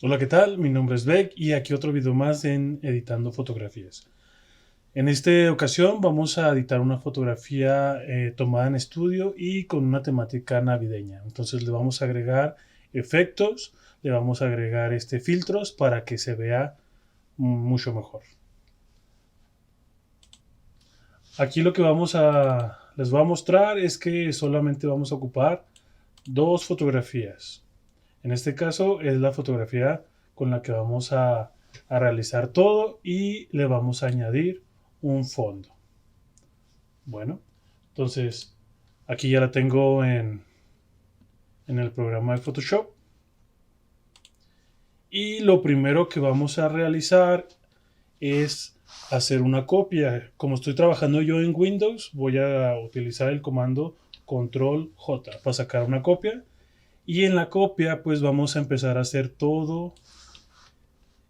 Hola, ¿qué tal? Mi nombre es Beck y aquí otro video más en Editando Fotografías. En esta ocasión vamos a editar una fotografía tomada en estudio y con una temática navideña. Entonces le vamos a agregar efectos, le vamos a agregar filtros para que se vea mucho mejor. Aquí lo que les voy a mostrar es que solamente vamos a ocupar dos fotografías. En este caso es la fotografía con la que vamos a realizar todo y le vamos a añadir un fondo. Bueno, entonces aquí ya la tengo en el programa de Photoshop. Y lo primero que vamos a realizar es hacer una copia. Como estoy trabajando yo en Windows, voy a utilizar el comando Control J para sacar una copia. Y en la copia pues vamos a empezar a hacer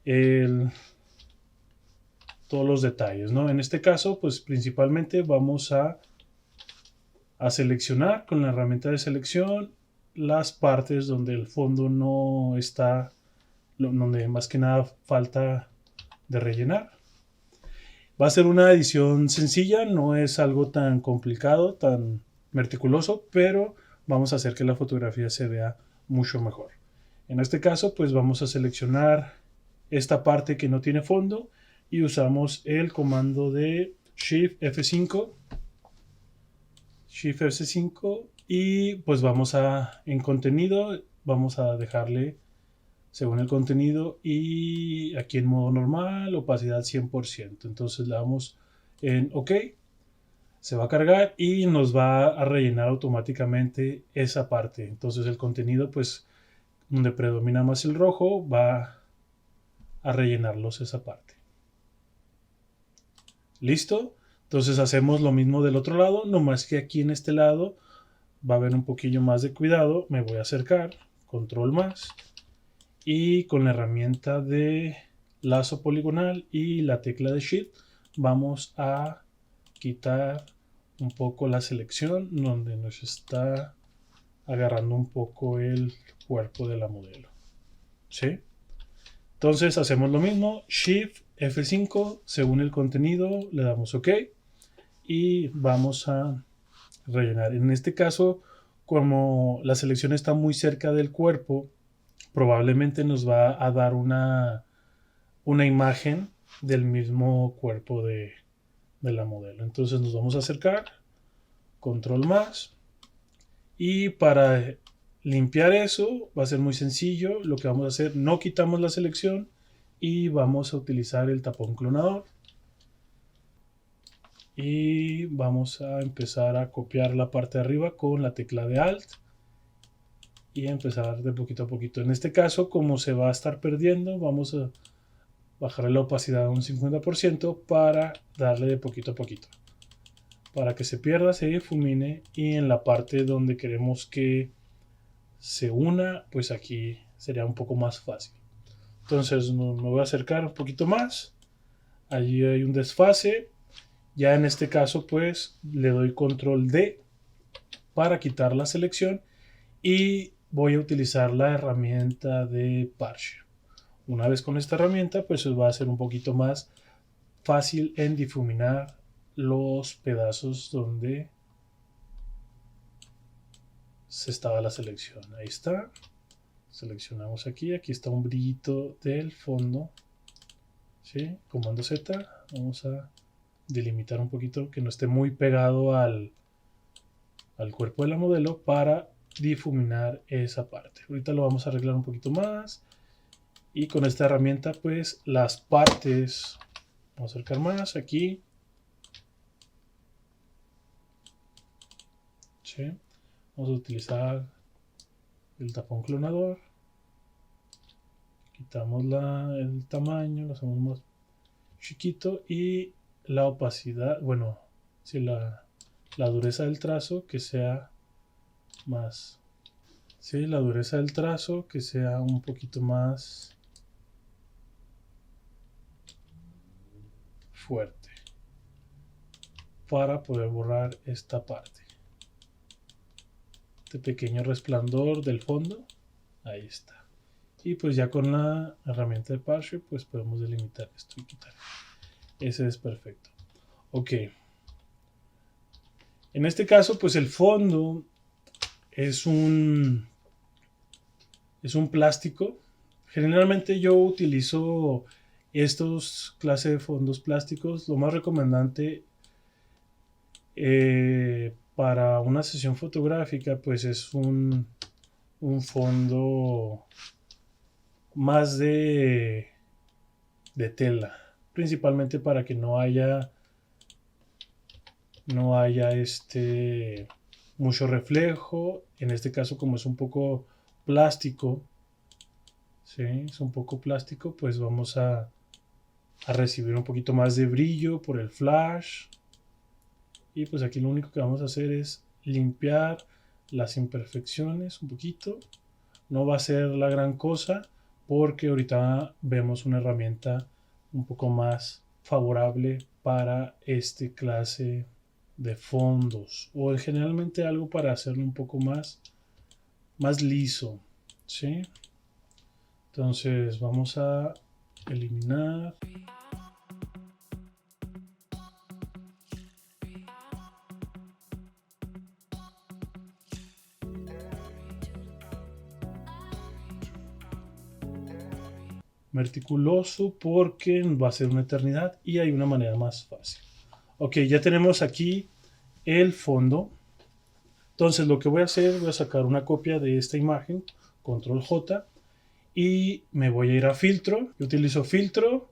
el, todos los detalles, ¿no? En este caso, pues principalmente vamos a seleccionar con la herramienta de selección las partes donde el fondo no está, donde más que nada falta de rellenar. Va a ser una edición sencilla, no es algo tan complicado, tan meticuloso, pero vamos a hacer que la fotografía se vea mucho mejor. En este caso, pues vamos a seleccionar esta parte que no tiene fondo y usamos el comando de Shift F5. Shift F5 y pues en contenido, vamos a dejarle según el contenido y aquí en modo normal, opacidad 100%. Entonces le damos en OK, se va a cargar y nos va a rellenar automáticamente esa parte. Entonces el contenido, pues donde predomina más el rojo, va a rellenarlos esa parte. ¿Listo? Entonces hacemos lo mismo del otro lado, nomás que aquí en este lado va a haber un poquillo más de cuidado. Me voy a acercar, control más, y con la herramienta de lazo poligonal y la tecla de Shift vamos a quitar un poco la selección donde nos está agarrando un poco el cuerpo de la modelo. ¿Sí? Entonces hacemos lo mismo, Shift F5, según el contenido le damos OK y vamos a rellenar. En este caso, como la selección está muy cerca del cuerpo, probablemente nos va a dar una imagen del mismo cuerpo de la modelo. Entonces nos vamos a acercar, control más, y para limpiar eso va a ser muy sencillo. Lo que vamos a hacer, no quitamos la selección y vamos a utilizar el tapón clonador y vamos a empezar a copiar la parte de arriba con la tecla de Alt y empezar de poquito a poquito. En este caso, como se va a estar perdiendo, vamos a bajar la opacidad a un 50% para darle de poquito a poquito, para que se pierda, se difumine, y en la parte donde queremos que se una, pues aquí sería un poco más fácil. Entonces me voy a acercar un poquito más, allí hay un desfase. Ya en este caso pues le doy control D para quitar la selección y voy a utilizar la herramienta de parche. Una vez con esta herramienta pues va a ser un poquito más fácil en difuminar los pedazos donde se estaba la selección. Ahí está. Seleccionamos aquí. Aquí está un brillito del fondo. ¿Sí? Comando Z. Vamos a delimitar un poquito que no esté muy pegado al cuerpo de la modelo para difuminar esa parte. Ahorita lo vamos a arreglar un poquito más. Y con esta herramienta pues las partes, vamos a acercar más aquí. ¿Sí? Vamos a utilizar el tapón clonador. Quitamos el tamaño, lo hacemos más chiquito y la opacidad, bueno, si la dureza del trazo que sea más, sí, la dureza del trazo que sea un poquito más fuerte para poder borrar esta parte, este pequeño resplandor del fondo. Ahí está. Y pues ya con la herramienta de Parse pues podemos delimitar esto y quitar. Ese es perfecto. Ok. En este caso pues el fondo es un plástico. Generalmente yo utilizo estos clases de fondos plásticos. Lo más recomendante para una sesión fotográfica pues es un fondo más de tela, principalmente para que no haya mucho reflejo. En este caso, como es un poco plástico, ¿sí? Es un poco plástico, pues vamos a recibir un poquito más de brillo por el flash. Y pues aquí lo único que vamos a hacer es limpiar las imperfecciones un poquito. No va a ser la gran cosa porque ahorita vemos una herramienta un poco más favorable para este clase de fondos, o generalmente algo para hacerlo un poco más liso, ¿sí? Entonces vamos a eliminar. Meticuloso porque va a ser una eternidad y hay una manera más fácil. Ok, ya tenemos aquí el fondo. Entonces lo que voy a hacer, voy a sacar una copia de esta imagen, control J, y me voy a ir a filtro. Yo utilizo filtro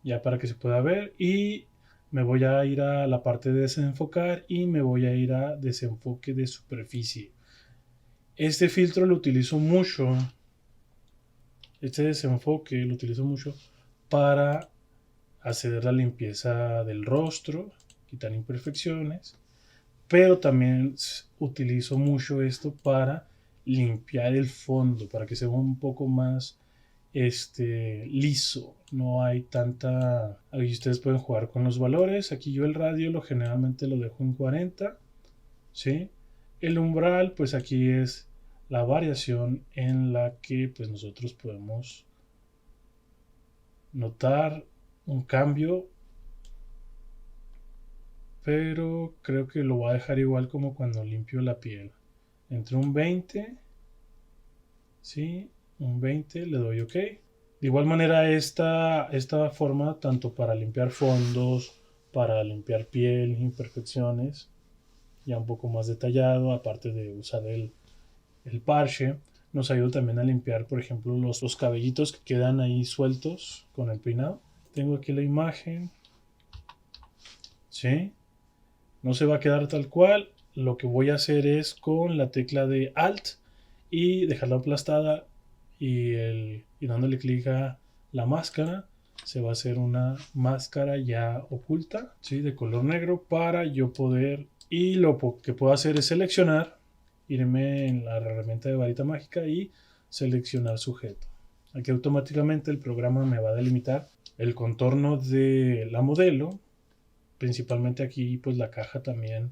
ya para que se pueda ver, y me voy a ir a la parte de desenfocar y me voy a ir a desenfoque de superficie. Este filtro lo utilizo mucho, este desenfoque lo utilizo mucho para hacer la limpieza del rostro, quitar imperfecciones, pero también utilizo mucho esto para limpiar el fondo, para que sea un poco más liso, no hay tanta. Aquí ustedes pueden jugar con los valores. Aquí yo el radio generalmente lo dejo en 40, ¿sí? El umbral, pues aquí es la variación en la que pues nosotros podemos notar un cambio, pero creo que lo voy a dejar igual como cuando limpio la piel, entre un 20, ¿sí? Un 20, le doy OK. De igual manera esta forma, tanto para limpiar fondos, para limpiar piel, imperfecciones, ya un poco más detallado, aparte de usar el parche, nos ayuda también a limpiar, por ejemplo, los cabellitos que quedan ahí sueltos con el peinado. Tengo aquí la imagen, ¿sí? No se va a quedar tal cual. Lo que voy a hacer es con la tecla de Alt y dejarla aplastada y dándole clic a la máscara, se va a hacer una máscara ya oculta, ¿sí? De color negro, para yo poder, y lo que puedo hacer es seleccionar, irme en la herramienta de varita mágica y seleccionar sujeto. Aquí automáticamente el programa me va a delimitar el contorno de la modelo, principalmente aquí pues la caja también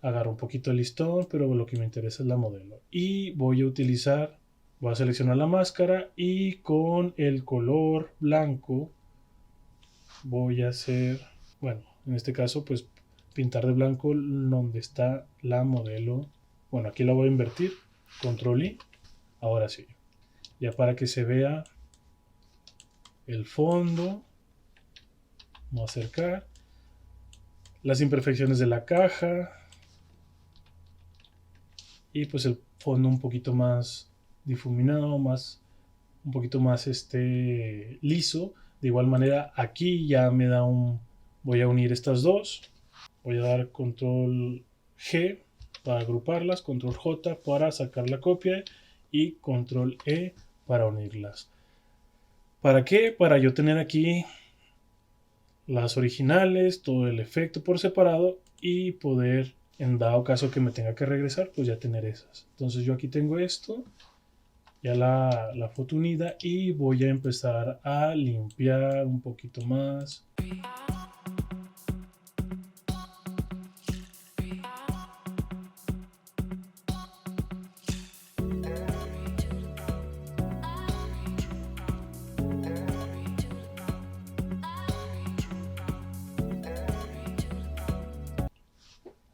agarro un poquito el listón, pero lo que me interesa es la modelo. Y voy a seleccionar la máscara y con el color blanco voy a hacer, bueno, en este caso pues pintar de blanco donde está la modelo. Bueno, aquí la voy a invertir, control I, ahora sí, ya para que se vea el fondo. Vamos a acercar las imperfecciones de la caja y pues el fondo un poquito más difuminado, un poquito más liso. De igual manera aquí ya me da voy a unir estas dos, voy a dar control G para agruparlas, control J para sacar la copia y control E para unirlas. ¿Para qué? Para yo tener aquí las originales, todo el efecto por separado y poder, en dado caso que me tenga que regresar, pues ya tener esas. Entonces yo aquí tengo esto, ya la foto unida, y voy a empezar a limpiar un poquito más.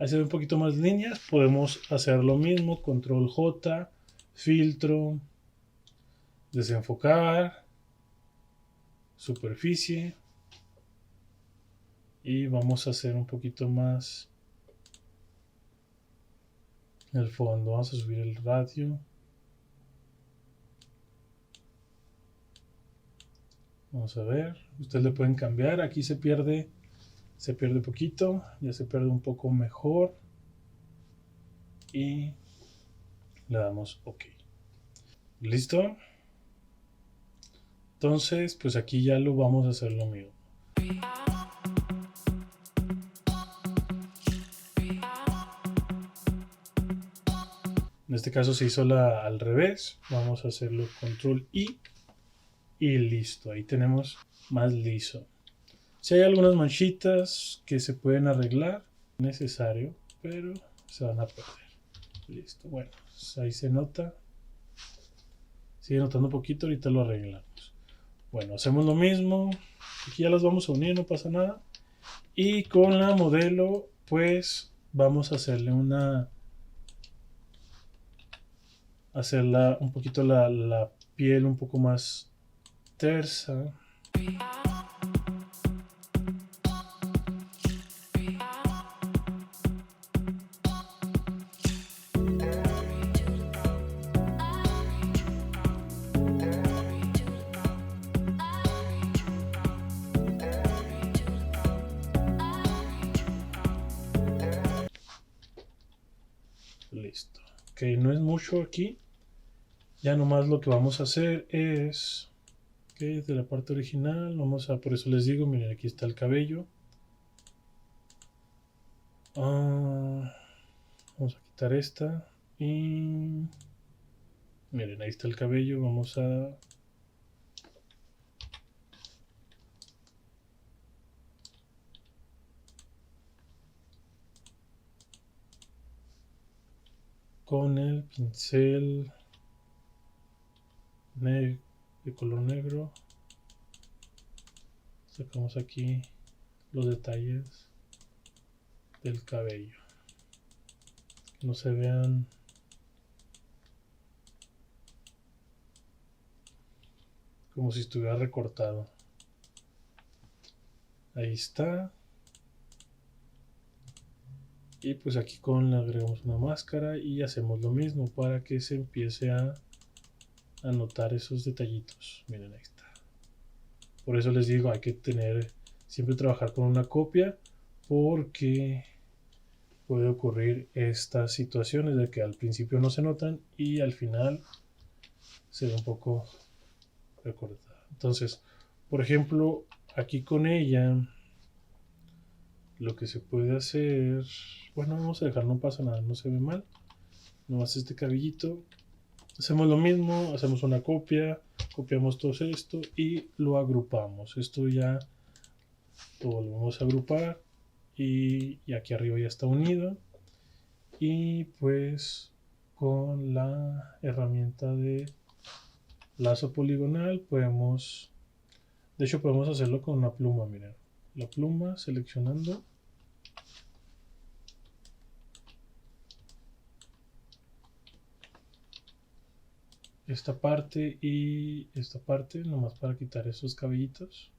hacer un poquito más líneas, podemos hacer lo mismo, control J, filtro, desenfocar, superficie, y vamos a hacer un poquito más el fondo. Vamos a subir el radio. Vamos a ver, ustedes le pueden cambiar. Aquí se pierde poquito, ya se pierde un poco mejor, y le damos OK. Listo. Entonces pues aquí ya lo vamos a hacer lo mismo. En este caso se hizo al revés. Vamos a hacerlo control I y listo. Ahí tenemos más liso. Si hay algunas manchitas que se pueden arreglar, necesario, pero se van a perder. Listo. Bueno, pues ahí se nota. Sigue notando un poquito, ahorita lo arreglamos. Bueno, hacemos lo mismo. Aquí ya las vamos a unir, no pasa nada. Y con la modelo, pues vamos a hacerle hacerla un poquito la piel un poco más tersa. Listo. Ok, no es mucho aquí. Ya nomás lo que vamos a hacer es que de la parte original por eso les digo, miren, aquí está el cabello. Vamos a quitar esta y miren, ahí está el cabello. Vamos a con el pincel de color negro sacamos aquí los detalles del cabello, que no se vean como si estuviera recortado. Ahí está. Y pues aquí le agregamos una máscara y hacemos lo mismo para que se empiece a notar esos detallitos. Miren, ahí está. Por eso les digo, hay que siempre trabajar con una copia, porque puede ocurrir estas situaciones de que al principio no se notan y al final se ve un poco recortada. Entonces, por ejemplo, aquí con ella lo que se puede hacer, bueno, vamos a dejar, no pasa nada, no se ve mal, nomás este cabellito. Hacemos lo mismo, hacemos una copia, copiamos todo esto y lo agrupamos. Esto ya lo volvemos a agrupar y aquí arriba ya está unido. Y pues con la herramienta de lazo poligonal podemos hacerlo con una pluma. Miren, la pluma, seleccionando, esta parte y esta parte, nomás para quitar esos cabellitos.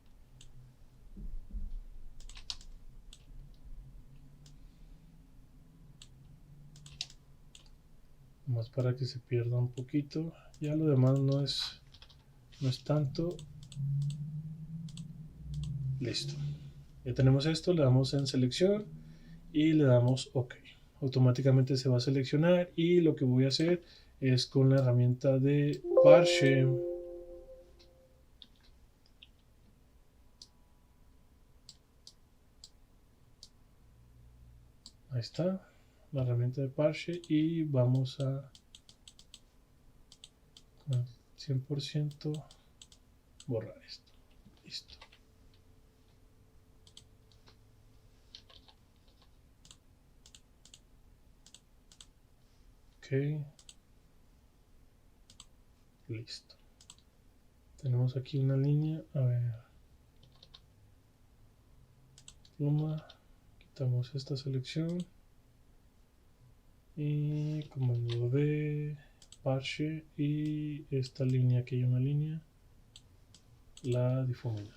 Nomás para que se pierda un poquito. Ya lo demás no es tanto. Listo. Ya tenemos esto, le damos en selección y le damos OK. Automáticamente se va a seleccionar y lo que voy a hacer es con la herramienta de parche. Ahí está la herramienta de parche y vamos a 100% borrar esto. Listo. Ok. Listo. Tenemos aquí una línea. A ver. Pluma. Quitamos esta selección. y comando D, parche, y esta línea, aquí hay una línea, la difuminamos.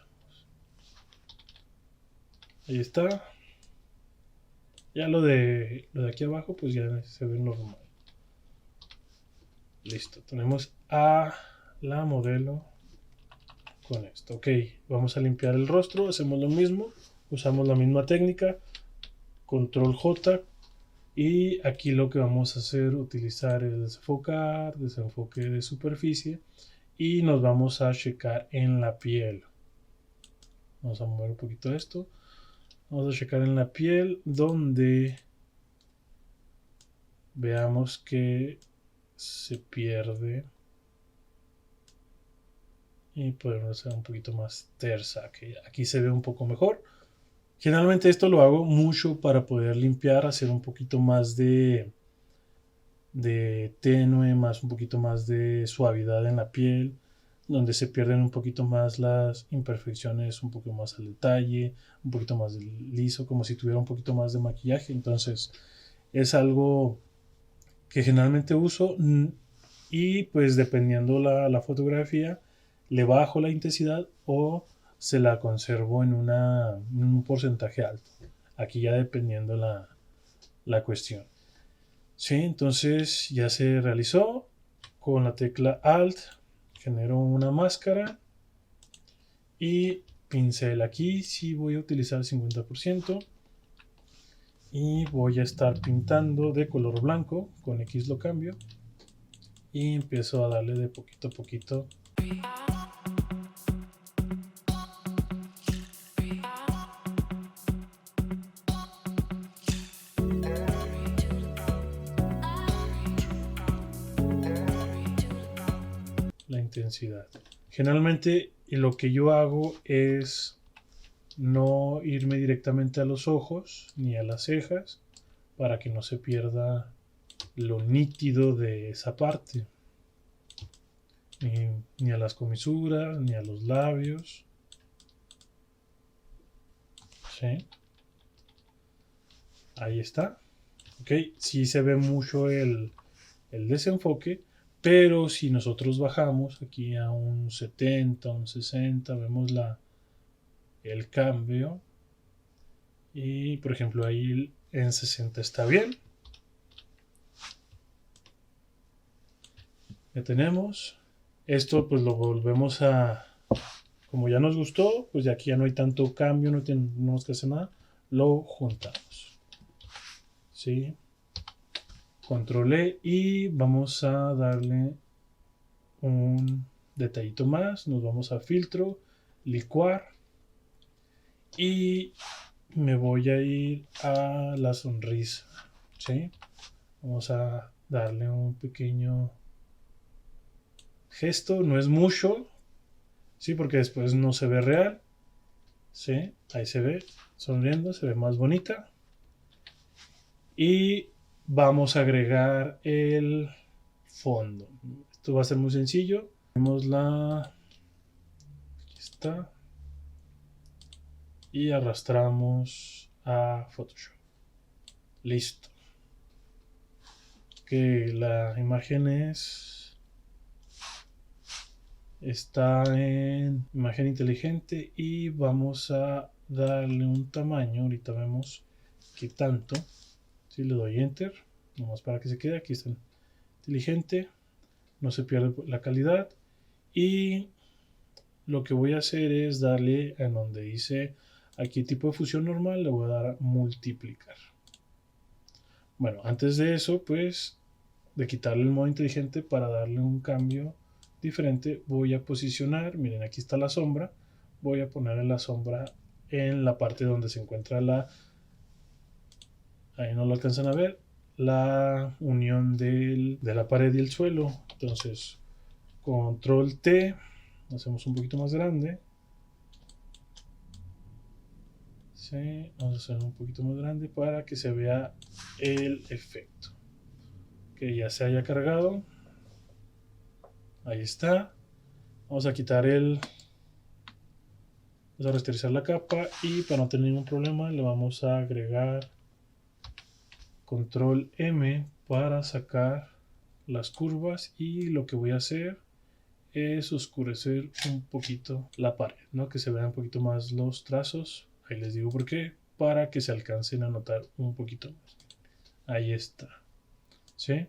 Ahí está. Ya lo de aquí abajo pues ya se ve normal. Listo, tenemos a la modelo con esto. Ok, vamos a limpiar el rostro, hacemos lo mismo, usamos la misma técnica, control J, y aquí lo que vamos a hacer, utilizar el desenfocar, desenfoque de superficie, y nos vamos a checar en la piel. Vamos a mover un poquito esto. Vamos a checar en la piel donde veamos que se pierde y podemos hacer un poquito más tersa, que aquí se ve un poco mejor. Generalmente esto lo hago mucho para poder limpiar, hacer un poquito más de tenue, más un poquito más de suavidad en la piel, donde se pierden un poquito más las imperfecciones, un poco más al detalle, un poquito más liso, como si tuviera un poquito más de maquillaje. Entonces es algo que generalmente uso, y pues dependiendo la fotografía le bajo la intensidad o se la conservo en un porcentaje alto. Aquí ya dependiendo la cuestión. Sí, entonces ya se realizó. Con la tecla Alt genero una máscara y pincel. Aquí sí voy a utilizar 50% y voy a estar pintando de color blanco. Con X lo cambio y empiezo a darle de poquito a poquito. La intensidad. Generalmente lo que yo hago es no irme directamente a los ojos ni a las cejas para que no se pierda lo nítido de esa parte. Ni a las comisuras, ni a los labios. ¿Sí? Ahí está. Ok, sí se ve mucho el desenfoque, pero si nosotros bajamos aquí a un 70, un 60, vemos el cambio. Y por ejemplo ahí en 60 está bien. Ya tenemos. Esto pues lo volvemos a... Como ya nos gustó, pues de aquí ya no hay tanto cambio, no tenemos que hacer nada. Lo juntamos. ¿Sí? Control E y vamos a darle un detallito más. Nos vamos a filtro, licuar y me voy a ir a la sonrisa. ¿Sí? Vamos a darle un pequeño gesto, no es mucho, ¿sí? Porque después no se ve real. ¿Sí? Ahí se ve sonriendo, se ve más bonita. Y vamos a agregar el fondo. Esto va a ser muy sencillo. Tenemos aquí está. Y arrastramos a Photoshop. Listo. Que la imagen está en imagen inteligente y vamos a darle un tamaño. Ahorita vemos qué tanto. Si le doy enter, nomás para que se quede. Aquí está inteligente, no se pierde la calidad. Y lo que voy a hacer es darle en donde dice aquí tipo de fusión normal, le voy a dar a multiplicar. Bueno, antes de eso, pues de quitarle el modo inteligente para darle un cambio diferente, voy a posicionar, miren, aquí está la sombra, voy a ponerle la sombra en la parte donde se encuentra ahí no lo alcanzan a ver, la unión de la pared y el suelo. Entonces, control T, hacemos un poquito más grande. Sí, vamos a hacer un poquito más grande para que se vea el efecto. Que ya se haya cargado. Ahí está. Vamos a quitar vamos a rasterizar la capa y para no tener ningún problema le vamos a agregar control M para sacar las curvas, y lo que voy a hacer es oscurecer un poquito la pared, ¿no? Que se vean un poquito más los trazos. Ahí les digo por qué, para que se alcancen a notar un poquito más. Ahí está, ¿sí?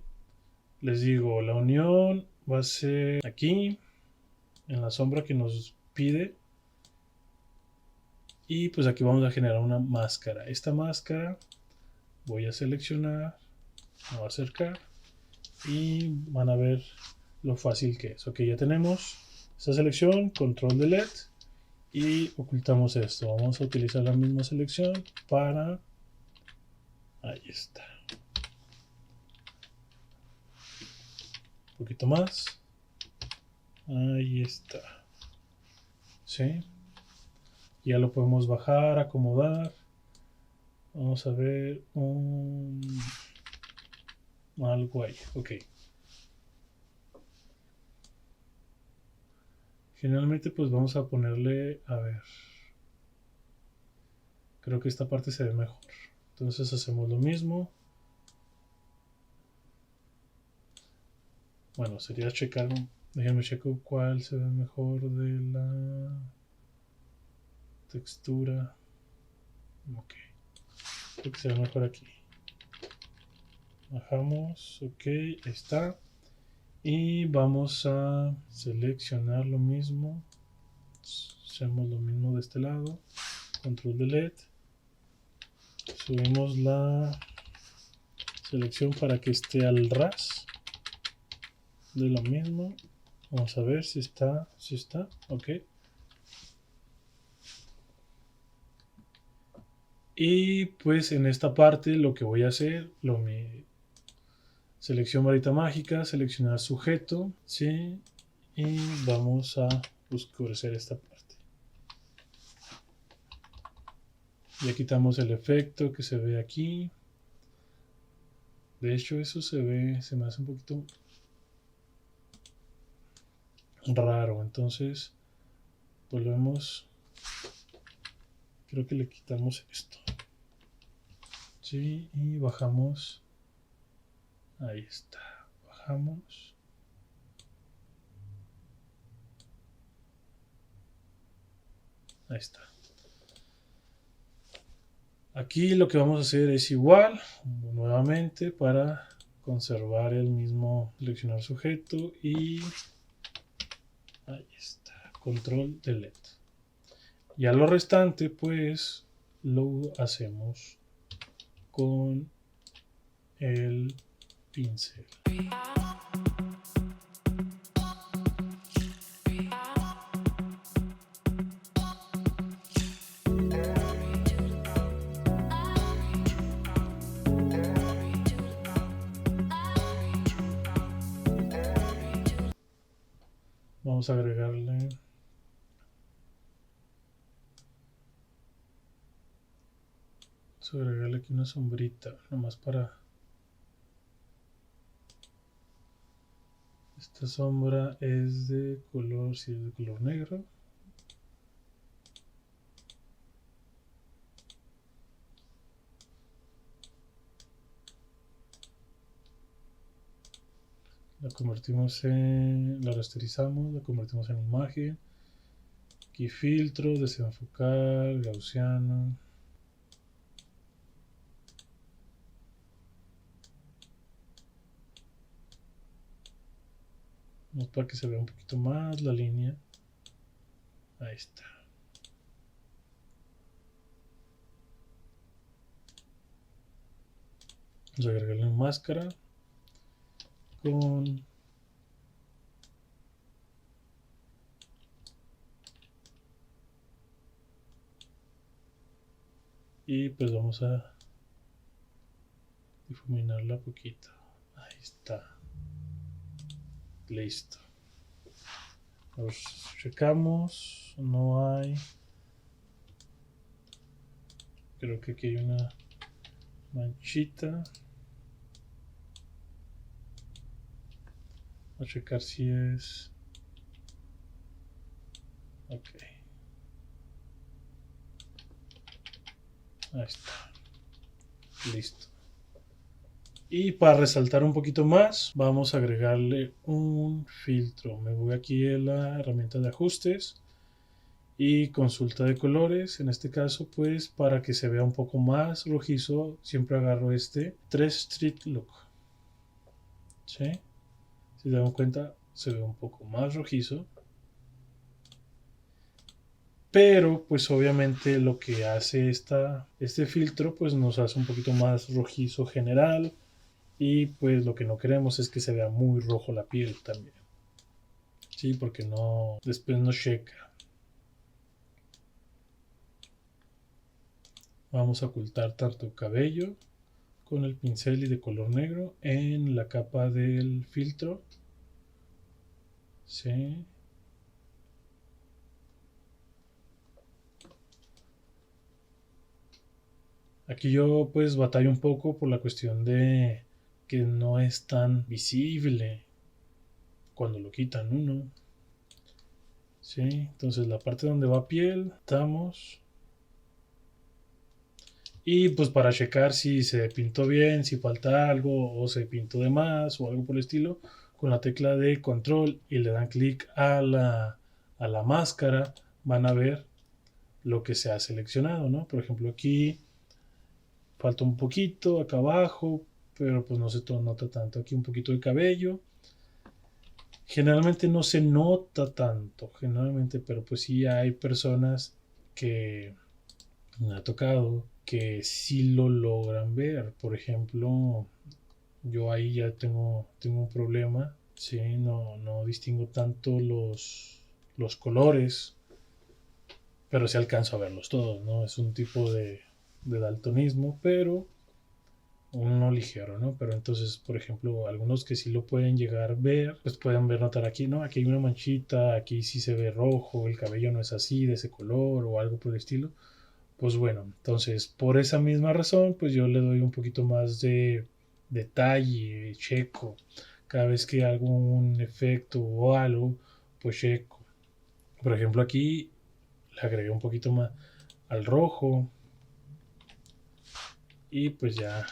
Les digo, la unión va a ser aquí, en la sombra que nos pide. Y pues aquí vamos a generar una máscara. Esta máscara voy a seleccionar, me voy a acercar y van a ver lo fácil que es. Ok, ya tenemos esta selección, control delete, y ocultamos esto. Vamos a utilizar la misma selección para... Ahí está. Un poquito más. Ahí está. ¿Sí? Ya lo podemos bajar, acomodar. Vamos a ver algo ahí. Ok. Generalmente pues vamos a ponerle, a ver, creo que esta parte se ve mejor. Entonces hacemos lo mismo. Bueno, sería checar, déjenme checo cuál se ve mejor de la textura. Ok, creo que se ve mejor aquí. Bajamos, ok, ahí está. Y vamos a seleccionar lo mismo. Hacemos lo mismo de este lado. Control delete. Subimos la selección para que esté al ras de lo mismo. Vamos a ver si está, ok. Y pues en esta parte lo que voy a hacer, selección varita mágica, seleccionar sujeto, ¿sí? Y vamos a oscurecer esta parte. Ya quitamos el efecto que se ve aquí. De hecho eso se me hace un poquito raro. Entonces volvemos, creo que le quitamos esto. Sí, y bajamos. Ahí está. Bajamos. Ahí está. Aquí lo que vamos a hacer es igual, nuevamente, para conservar el mismo, seleccionar sujeto y ahí está, control delete. Ya lo restante pues lo hacemos con el pincel. Vamos a agregarle aquí una sombrita, nomás para... Esta sombra es de color, si es de color negro. La rasterizamos, la convertimos en imagen. Aquí filtro, desenfocar, gaussiano. Vamos para que se vea un poquito más la línea. Ahí está. Vamos a agregarle una máscara con y pues vamos a difuminarla un poquito. Ahí está. Listo. Los checamos. No hay. Creo que aquí hay una manchita. A checar si es. Ok. Ahí está. Listo. Y para resaltar un poquito más, vamos a agregarle un filtro. Me voy aquí a la herramienta de ajustes y consulta de colores. En este caso, pues para que se vea un poco más rojizo, siempre agarro este 3 Street Look. ¿Sí? Si se dan cuenta, se ve un poco más rojizo. Pero pues obviamente lo que hace este filtro pues nos hace un poquito más rojizo general. Y pues lo que no queremos es que se vea muy rojo la piel también. Sí, porque no, después no checa. Vamos a ocultar tanto cabello con el pincel y de color negro en la capa del filtro. Sí. Aquí yo pues batallo un poco por la cuestión de que no es tan visible cuando lo quitan uno. Sí, entonces la parte donde va piel, estamos. Y pues para checar si se pintó bien, si falta algo o se pintó de más o algo por el estilo, con la tecla de control y le dan clic a la máscara, van a ver lo que se ha seleccionado, ¿no? Por ejemplo, aquí falta un poquito, acá abajo, pero pues no se nota tanto. Aquí un poquito de cabello. Generalmente no se nota tanto, generalmente, pero pues sí hay personas que me ha tocado que sí lo logran ver. Por ejemplo, yo ahí ya tengo un problema, ¿sí? No distingo tanto los colores, pero sí alcanzo a verlos todos, ¿no? Es un tipo de daltonismo, pero uno ligero, ¿no? Pero entonces, por ejemplo, algunos que sí lo pueden llegar a ver, pues pueden ver, notar aquí, ¿no? Aquí hay una manchita, aquí sí se ve rojo, el cabello no es así, de ese color o algo por el estilo. Pues bueno, entonces por esa misma razón, pues yo le doy un poquito más de detalle, checo. Cada vez que hago un efecto o algo, pues checo. Por ejemplo, aquí le agregué un poquito más al rojo y pues ya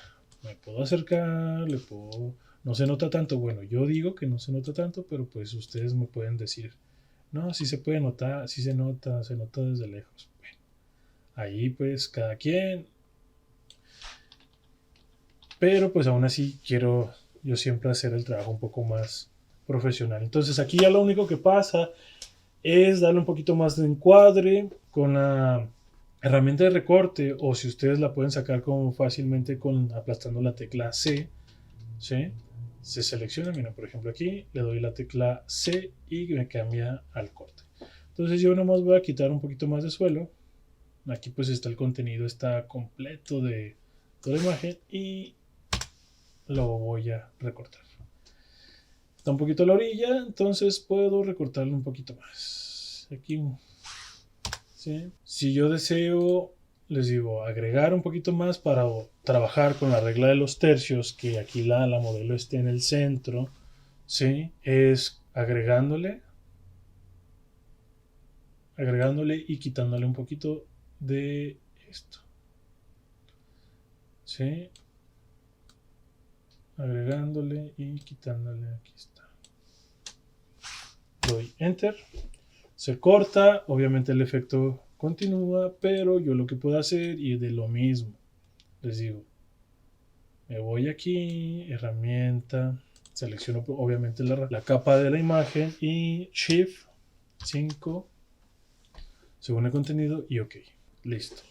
me puedo acercar, le puedo... No se nota tanto, bueno, yo digo que no se nota tanto, pero pues ustedes me pueden decir, no, sí se puede notar, sí se nota desde lejos. Bueno, ahí pues cada quien, pero pues aún así quiero yo siempre hacer el trabajo un poco más profesional. Entonces aquí ya lo único que pasa es darle un poquito más de encuadre con la herramienta de recorte, o si ustedes la pueden sacar como fácilmente con aplastando la tecla C, ¿sí? Se selecciona, mira, por ejemplo aquí le doy la tecla C y me cambia al corte. Entonces yo nomás voy a quitar un poquito más de suelo. Aquí pues está el contenido, está completo de toda la imagen y lo voy a recortar. Está un poquito a la orilla, entonces puedo recortarlo un poquito más. Aquí, ¿sí? Si yo deseo, les digo, agregar un poquito más para trabajar con la regla de los tercios, que aquí la modelo esté en el centro, ¿sí? Es agregándole y quitándole un poquito de esto, ¿sí? Agregándole y quitándole, aquí está. Doy enter, se corta, obviamente el efecto continúa, pero yo lo que puedo hacer y de lo mismo, les digo, me voy aquí, herramienta, selecciono obviamente la capa de la imagen y Shift 5 según el contenido y OK, listo.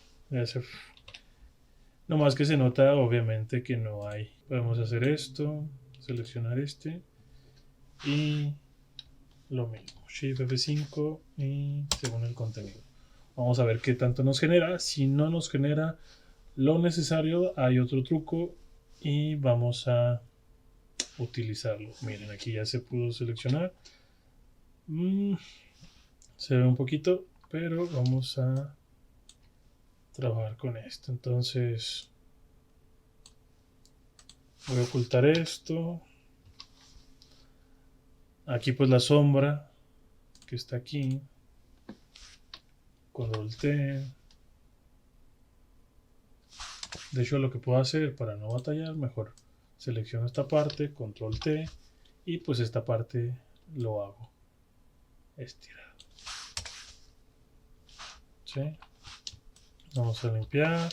No más que se nota obviamente que no hay. Podemos hacer esto, seleccionar este y lo mismo, Shift F5 y según el contenido. Vamos a ver qué tanto nos genera. Si no nos genera lo necesario, hay otro truco y vamos a utilizarlo. Miren, aquí ya se pudo seleccionar. Se ve un poquito, pero vamos a trabajar con esto. Entonces voy a ocultar esto. Aquí pues la sombra que está aquí. Control T. De hecho, lo que puedo hacer para no batallar, mejor selecciono esta parte, control T, y pues esta parte lo hago estirado. ¿Sí? Vamos a limpiar.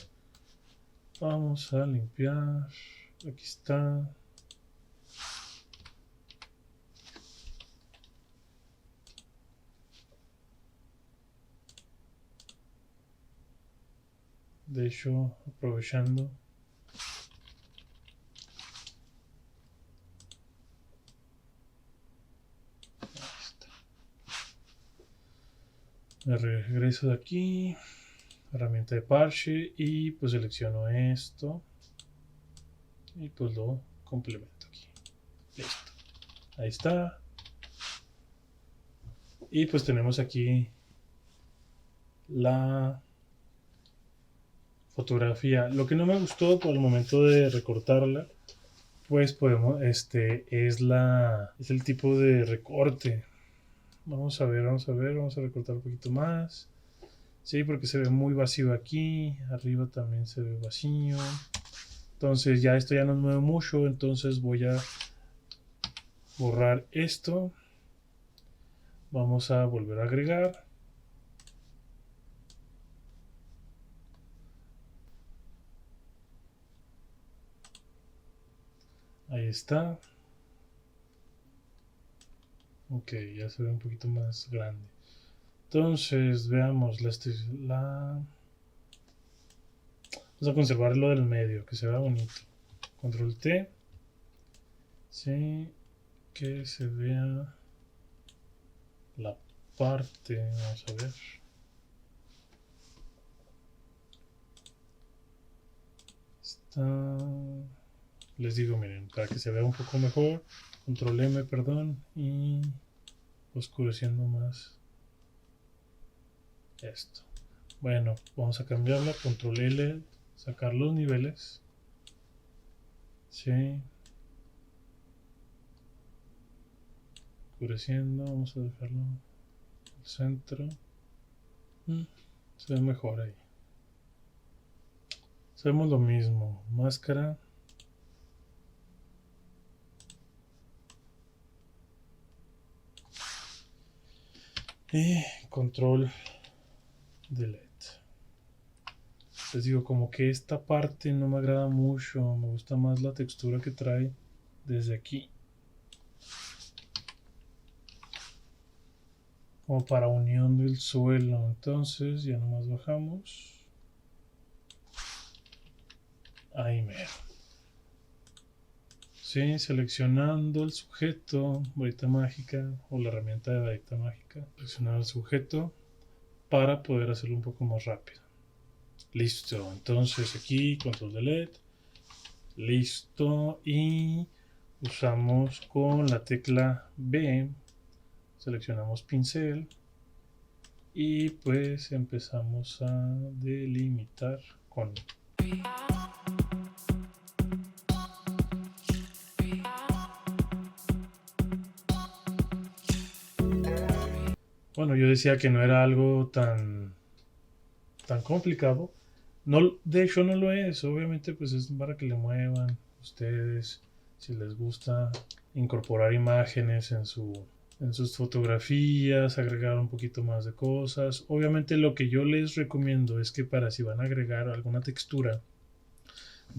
Vamos a limpiar. Aquí está. De hecho, aprovechando. Me regreso de aquí, herramienta de parche, y pues selecciono esto y pues lo complemento aquí. Listo, ahí está. Y pues tenemos aquí la fotografía. Lo que no me gustó por el momento de recortarla, pues podemos, es el tipo de recorte. Vamos a ver, vamos a recortar un poquito más. Sí, porque se ve muy vacío aquí. Arriba también se ve vacío. Entonces ya esto ya nos mueve mucho. Entonces voy a borrar esto. Vamos a volver a agregar. Ahí está. Ok, ya se ve un poquito más grande. Entonces veamos vamos a conservar lo del medio, que se vea bonito. Control T. Sí, que se vea la parte. Vamos a ver. Está... Les digo, miren, para que se vea un poco mejor. Control M, perdón. Y oscureciendo más esto. Bueno, vamos a cambiarla. Control L. Sacar los niveles. Sí. Oscureciendo. Vamos a dejarlo al centro. Se ve mejor ahí. Hacemos lo mismo. Máscara. Y control delete. Les digo, como que esta parte no me agrada mucho. Me gusta más la textura que trae desde aquí. Como para unión del suelo. Entonces ya nomás bajamos. Ahí mero. Sí, seleccionando el sujeto, varita mágica o la herramienta de varita mágica. Seleccionar el sujeto para poder hacerlo un poco más rápido. Listo, entonces aquí control delete. Listo, y usamos con la tecla B, seleccionamos pincel y pues empezamos a delimitar con... Bueno, yo decía que no era algo tan complicado. No, de hecho no lo es, obviamente pues es para que le muevan ustedes, si les gusta incorporar imágenes en sus fotografías, agregar un poquito más de cosas. Obviamente lo que yo les recomiendo es que para si van a agregar alguna textura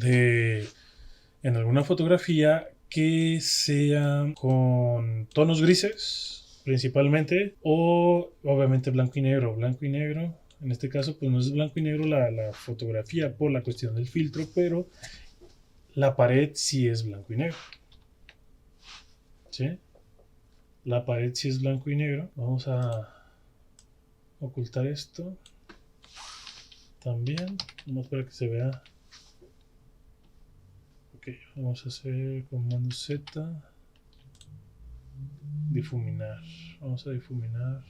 en alguna fotografía, que sea con tonos grises principalmente, o obviamente blanco y negro. Blanco y negro, en este caso pues no es blanco y negro la fotografía por la cuestión del filtro, pero la pared sí es blanco y negro. ¿Sí? La pared sí es blanco y negro. Vamos a ocultar esto también, nomás para que se vea. Ok, vamos a hacer comando Z, difuminar. Vamos a difuminar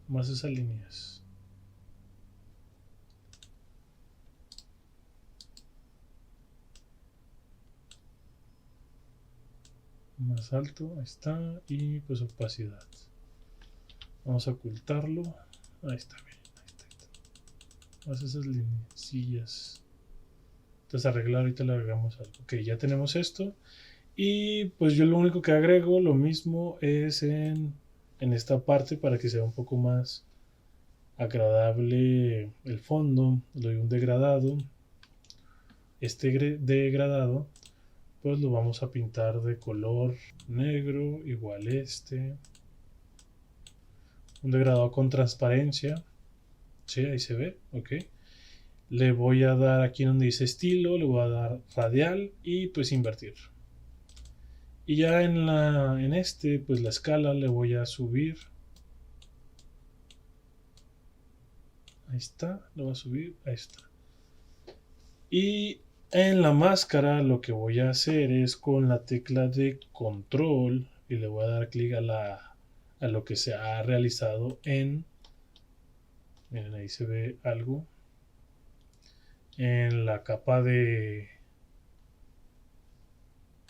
más esas líneas. Más alto, ahí está. Y pues opacidad. Vamos a ocultarlo. Ahí está, bien. Ahí está. Más esas líneas. Entonces arreglar, ahorita le agregamos algo. Ok, ya tenemos esto. Y pues yo lo único que agrego, lo mismo, es en esta parte para que sea un poco más agradable el fondo. Le doy un degradado. Este degradado pues lo vamos a pintar de color negro, igual este. Un degradado con transparencia. Sí, ahí se ve, ok. Le voy a dar aquí donde dice estilo, le voy a dar radial y pues invertir. Y ya en este, pues la escala le voy a subir. Ahí está, lo voy a subir, ahí está. Y en la máscara lo que voy a hacer es con la tecla de control y le voy a dar clic a lo que se ha realizado en, miren ahí se ve algo, en la capa de,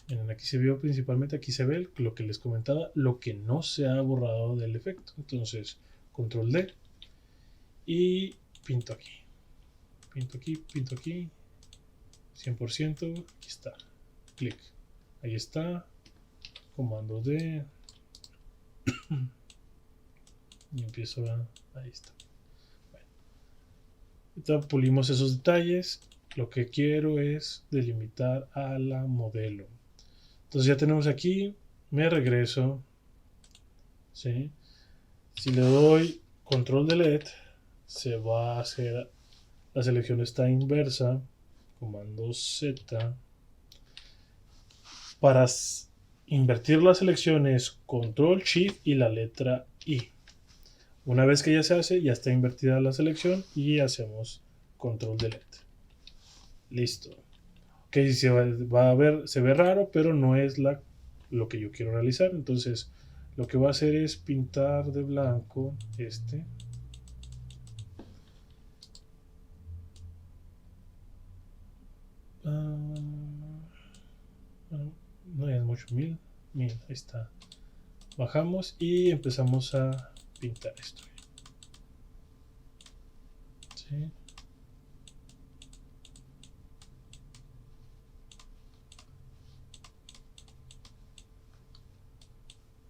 miren aquí se vio principalmente, aquí se ve lo que les comentaba, lo que no se ha borrado del efecto. Entonces control D y pinto aquí, pinto aquí, pinto aquí, 100%, aquí está, clic, ahí está, comando D y empiezo ahí está. Bueno, ahorita pulimos esos detalles. Lo que quiero es delimitar a la modelo. Entonces ya tenemos aquí, me regreso, ¿sí? Si le doy control delete, se va a hacer, la selección está inversa, comando Z. Para invertir las selecciones, control shift y la letra I. Una vez que ya se hace, ya está invertida la selección y hacemos control delete. Listo. Ok, va a ver, se ve raro, pero no es lo que yo quiero realizar. Entonces, lo que voy a hacer es pintar de blanco este. No es mucho, 1000. Ahí está. Bajamos y empezamos a pintar esto. ¿Sí?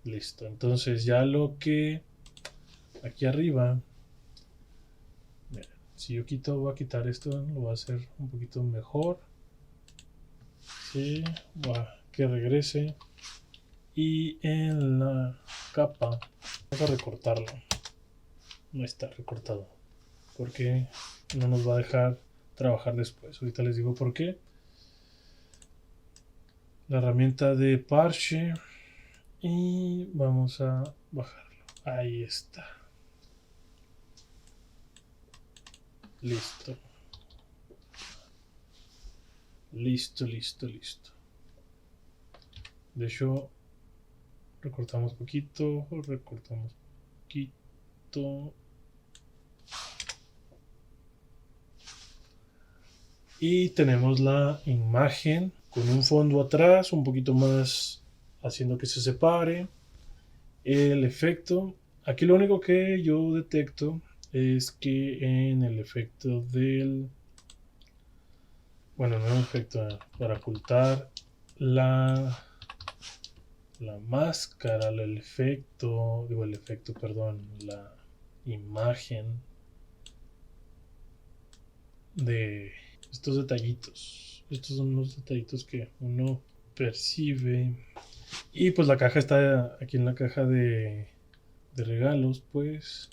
Listo. Entonces ya lo que aquí arriba, miren, si yo voy a quitar esto, lo voy a hacer un poquito mejor. Sí, voy a que regrese. Y en la capa vamos a recortarlo. No está recortado porque no nos va a dejar trabajar después. Ahorita les digo por qué. La herramienta de parche y vamos a bajarlo. Ahí está. Listo. Listo, listo, listo. De hecho, recortamos poquito, recortamos poquito. Y tenemos la imagen con un fondo atrás, un poquito más haciendo que se separe. El efecto, aquí lo único que yo detecto es que en el efecto del, bueno, no es un efecto, para ocultar la máscara, el efecto, perdón, la imagen de estos detallitos. Estos son los detallitos que uno percibe. Y pues la caja está aquí en la caja de regalos. Pues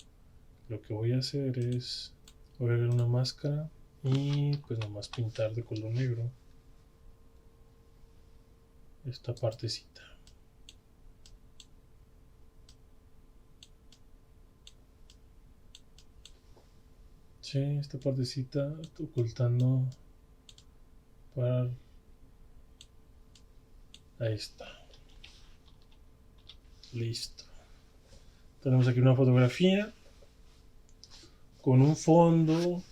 lo que voy a hacer es, voy a ver una máscara y pues nomás pintar de color negro esta partecita. Sí, esta partecita ocultando para, ahí está. Listo. Tenemos aquí una fotografía con un fondo,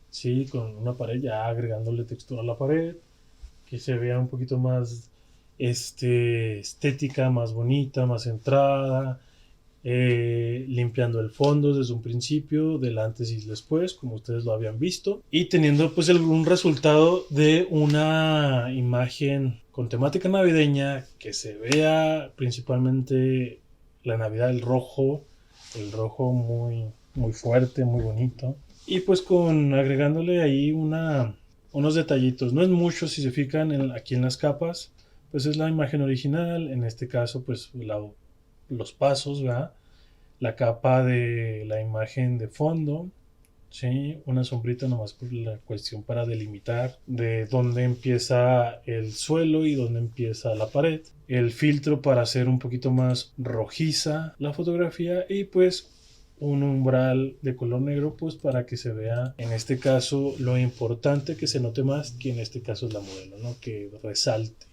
sí, con una pared, ya agregándole textura a la pared, que se vea un poquito más estética, más bonita, más centrada. limpiando el fondo desde un principio, del antes y después, como ustedes lo habían visto, y teniendo pues un resultado de una imagen con temática navideña que se vea principalmente la Navidad, el rojo muy, muy fuerte, muy bonito, y pues con agregándole ahí unos detallitos. No es mucho si se fijan aquí en las capas, pues es la imagen original, en este caso pues los pasos, ¿verdad? La capa de la imagen de fondo, ¿sí? Una sombrita nomás por la cuestión para delimitar de dónde empieza el suelo y dónde empieza la pared. El filtro para hacer un poquito más rojiza la fotografía y pues un umbral de color negro pues para que se vea en este caso lo importante, que se note más, que en este caso es la modelo, ¿no? Que resalte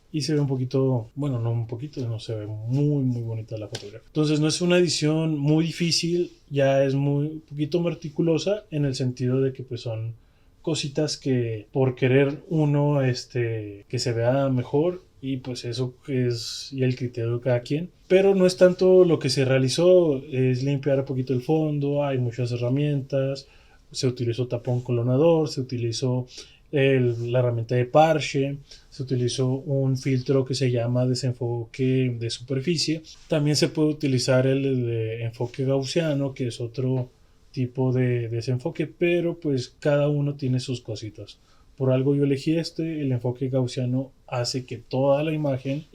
y se ve un poquito, bueno, no un poquito, no, se ve muy muy bonita la fotografía. Entonces no es una edición muy difícil, ya es muy un poquito meticulosa en el sentido de que pues son cositas que por querer uno que se vea mejor, y pues eso es y el criterio de cada quien, pero no es tanto lo que se realizó, es limpiar un poquito el fondo, hay muchas herramientas, se utilizó tapón colonador, se utilizó la herramienta de parche, se utilizó un filtro que se llama desenfoque de superficie. También se puede utilizar el de enfoque gaussiano, que es otro tipo de desenfoque, pero pues cada uno tiene sus cositas. Por algo yo elegí el enfoque gaussiano hace que toda la imagen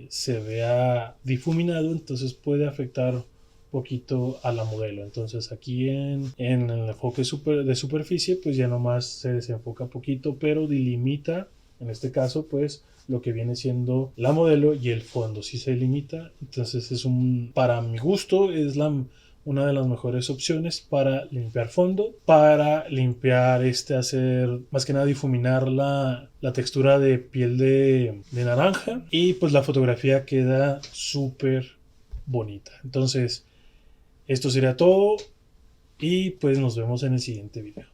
se vea difuminado, entonces puede afectar poquito a la modelo. Entonces aquí en el enfoque de superficie pues ya nomás se desenfoca poquito, pero delimita en este caso pues lo que viene siendo la modelo, y el fondo sí se limita. Entonces para mi gusto es una de las mejores opciones para limpiar fondo, para limpiar hacer más que nada difuminar la textura de piel de naranja, y pues la fotografía queda súper bonita. Entonces esto sería todo y pues nos vemos en el siguiente video.